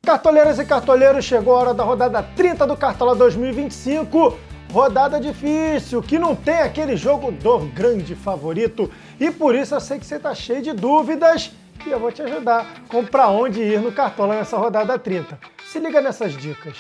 Cartoleiras e cartoleiros, chegou a hora da rodada 30 do Cartola 2025. Rodada difícil, que não tem aquele jogo do grande favorito. E por isso eu sei que você está cheio de dúvidas e eu vou te ajudar com para onde ir no Cartola nessa rodada 30. Se liga nessas dicas.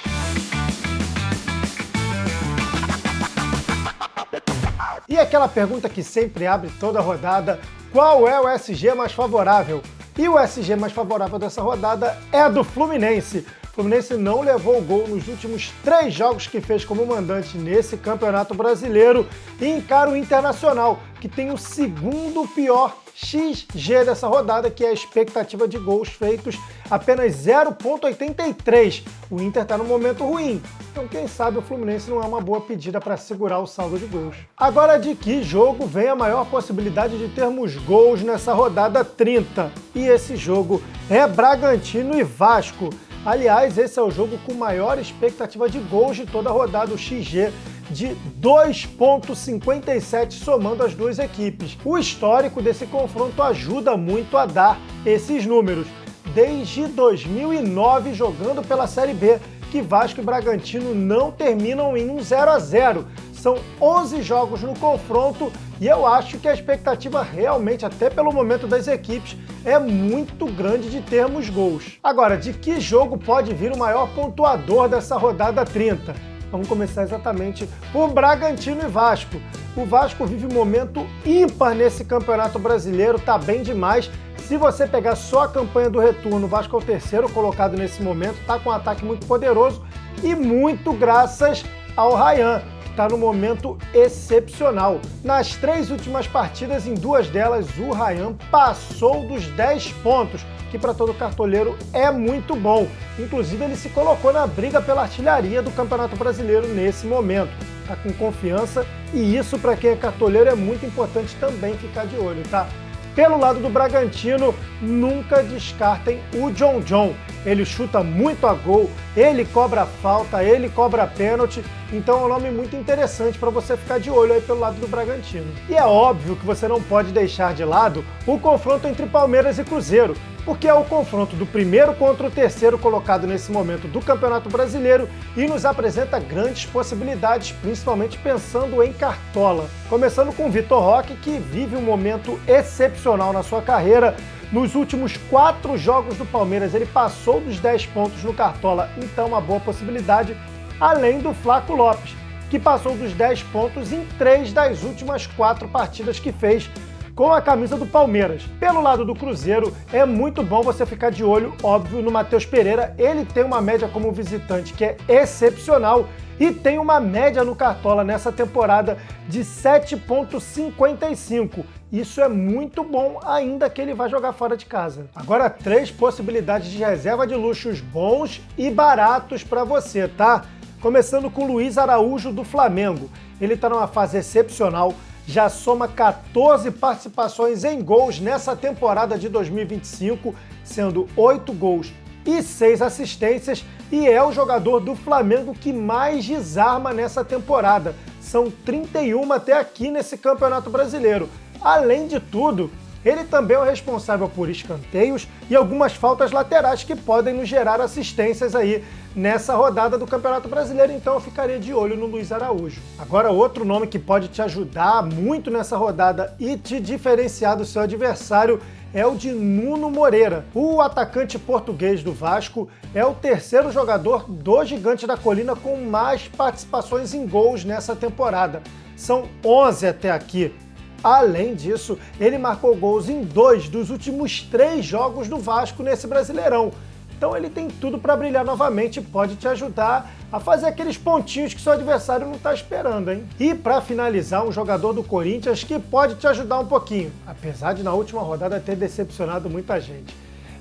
E aquela pergunta que sempre abre toda a rodada: qual é o SG mais favorável? E o SG mais favorável dessa rodada é a do Fluminense. O Fluminense não levou o gol nos últimos 3 jogos que fez como mandante nesse Campeonato Brasileiro e encara o Internacional, que tem o segundo pior XG dessa rodada, que é a expectativa de gols feitos, apenas 0,83. O Inter está num momento ruim, então quem sabe o Fluminense não é uma boa pedida para segurar o saldo de gols. Agora, de que jogo vem a maior possibilidade de termos gols nessa rodada 30? E esse jogo é Bragantino e Vasco. Aliás, esse é o jogo com maior expectativa de gols de toda a rodada, o XG de 2,57 somando as duas equipes. O histórico desse confronto ajuda muito a dar esses números. Desde 2009, jogando pela Série B, que Vasco e Bragantino não terminam em um 0-0. São 11 jogos no confronto e eu acho que a expectativa realmente, até pelo momento das equipes, é muito grande de termos gols. Agora, de que jogo pode vir o maior pontuador dessa rodada 30? Vamos começar exatamente por Bragantino e Vasco. O Vasco vive um momento ímpar nesse Campeonato Brasileiro, tá bem demais. Se você pegar só a campanha do retorno, o Vasco é o terceiro colocado nesse momento, tá com um ataque muito poderoso e muito graças ao Ryan. Está no momento excepcional. Nas 3 últimas partidas, em 2 delas, o Ryan passou dos 10 pontos, que para todo cartoleiro é muito bom. Inclusive, ele se colocou na briga pela artilharia do Campeonato Brasileiro nesse momento. Está com confiança e isso, para quem é cartoleiro, é muito importante também ficar de olho, tá? Pelo lado do Bragantino, nunca descartem o John. Ele chuta muito a gol, ele cobra falta, ele cobra pênalti, então é um nome muito interessante para você ficar de olho aí pelo lado do Bragantino. E é óbvio que você não pode deixar de lado o confronto entre Palmeiras e Cruzeiro, porque é o confronto do primeiro contra o terceiro colocado nesse momento do Campeonato Brasileiro e nos apresenta grandes possibilidades, principalmente pensando em Cartola. Começando com o Vitor Roque, que vive um momento excepcional na sua carreira. Nos últimos 4 jogos do Palmeiras, ele passou dos 10 pontos no Cartola, então uma boa possibilidade, além do Flaco Lopes, que passou dos 10 pontos em 3 das últimas 4 partidas que fez com a camisa do Palmeiras. Pelo lado do Cruzeiro, é muito bom você ficar de olho, óbvio, no Matheus Pereira. Ele tem uma média como visitante que é excepcional e tem uma média no Cartola nessa temporada de 7,55. Isso é muito bom, ainda que ele vai jogar fora de casa. Agora, 3 possibilidades de reserva de luxos bons e baratos para você, tá? Começando com Luiz Araújo do Flamengo. Ele está numa fase excepcional, já soma 14 participações em gols nessa temporada de 2025, sendo 8 gols e 6 assistências, e é o jogador do Flamengo que mais desarma nessa temporada. São 31 até aqui nesse Campeonato Brasileiro. Além de tudo, ele também é o responsável por escanteios e algumas faltas laterais que podem nos gerar assistências aí nessa rodada do Campeonato Brasileiro, então eu ficaria de olho no Luiz Araújo. Agora, outro nome que pode te ajudar muito nessa rodada e te diferenciar do seu adversário é o de Nuno Moreira. O atacante português do Vasco é o terceiro jogador do Gigante da Colina com mais participações em gols nessa temporada. São 11 até aqui. Além disso, ele marcou gols em 2 dos últimos 3 jogos do Vasco nesse Brasileirão. Então ele tem tudo para brilhar novamente e pode te ajudar a fazer aqueles pontinhos que seu adversário não está esperando, hein? E para finalizar, um jogador do Corinthians que pode te ajudar um pouquinho, apesar de na última rodada ter decepcionado muita gente.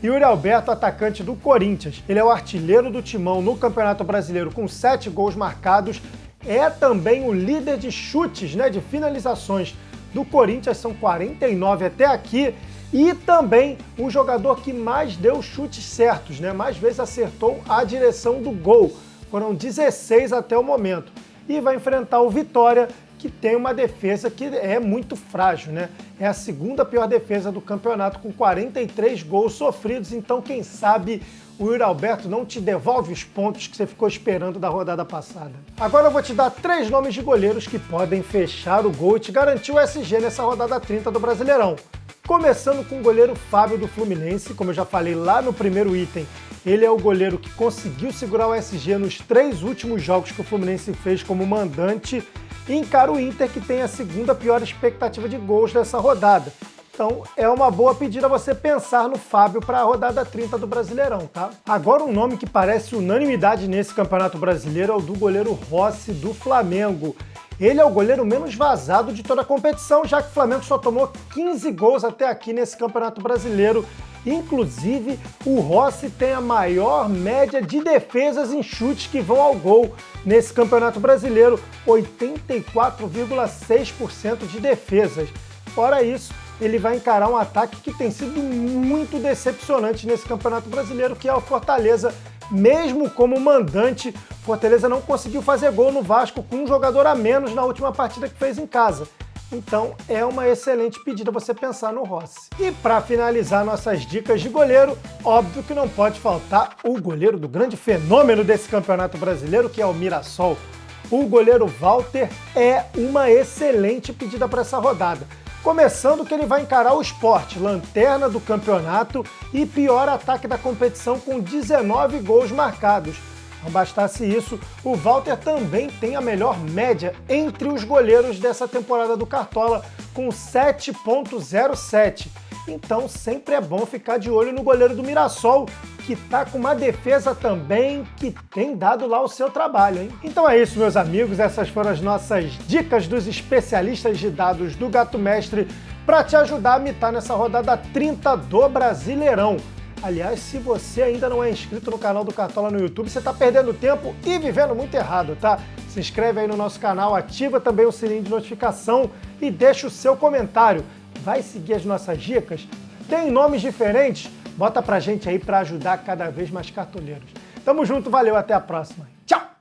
Yuri Alberto, atacante do Corinthians. Ele é o artilheiro do Timão no Campeonato Brasileiro com 7 gols marcados. É também o líder de chutes, de finalizações do Corinthians, são 49 até aqui, e também o jogador que mais deu chutes certos, mais vezes acertou a direção do gol. Foram 16 até o momento. E vai enfrentar o Vitória, que que tem uma defesa que é muito frágil, né? É a segunda pior defesa do campeonato, com 43 gols sofridos, então quem sabe o Yuri Alberto não te devolve os pontos que você ficou esperando da rodada passada. Agora eu vou te dar 3 nomes de goleiros que podem fechar o gol e te garantir o SG nessa rodada 30 do Brasileirão. Começando com o goleiro Fábio do Fluminense, como eu já falei lá no primeiro item, ele é o goleiro que conseguiu segurar o SG nos 3 últimos jogos que o Fluminense fez como mandante e encara o Inter, que tem a segunda pior expectativa de gols dessa rodada. Então é uma boa pedida você pensar no Fábio para a rodada 30 do Brasileirão, tá? Agora um nome que parece unanimidade nesse Campeonato Brasileiro é o do goleiro Rossi do Flamengo. Ele é o goleiro menos vazado de toda a competição, já que o Flamengo só tomou 15 gols até aqui nesse Campeonato Brasileiro. Inclusive, o Rossi tem a maior média de defesas em chutes que vão ao gol nesse Campeonato Brasileiro, 84,6% de defesas. Fora isso, ele vai encarar um ataque que tem sido muito decepcionante nesse Campeonato Brasileiro, que é o Fortaleza. Mesmo como mandante, Fortaleza não conseguiu fazer gol no Vasco com um jogador a menos na última partida que fez em casa. Então é uma excelente pedida você pensar no Rossi. E para finalizar nossas dicas de goleiro, óbvio que não pode faltar o goleiro do grande fenômeno desse Campeonato Brasileiro, que é o Mirassol. O goleiro Walter é uma excelente pedida para essa rodada. Começando que ele vai encarar o Sport, lanterna do campeonato e pior ataque da competição, com 19 gols marcados. Não bastasse isso, o Walter também tem a melhor média entre os goleiros dessa temporada do Cartola, com 7,07. Então sempre é bom ficar de olho no goleiro do Mirassol, que tá com uma defesa também que tem dado lá o seu trabalho, hein? Então é isso, meus amigos, essas foram as nossas dicas dos especialistas de dados do Gato Mestre para te ajudar a mitar nessa rodada 30 do Brasileirão. Aliás, se você ainda não é inscrito no canal do Cartola no YouTube, você está perdendo tempo e vivendo muito errado, tá? Se inscreve aí no nosso canal, ativa também o sininho de notificação e deixa o seu comentário. Vai seguir as nossas dicas? Tem nomes diferentes? Bota pra gente aí para ajudar cada vez mais cartoleiros. Tamo junto, valeu, até a próxima.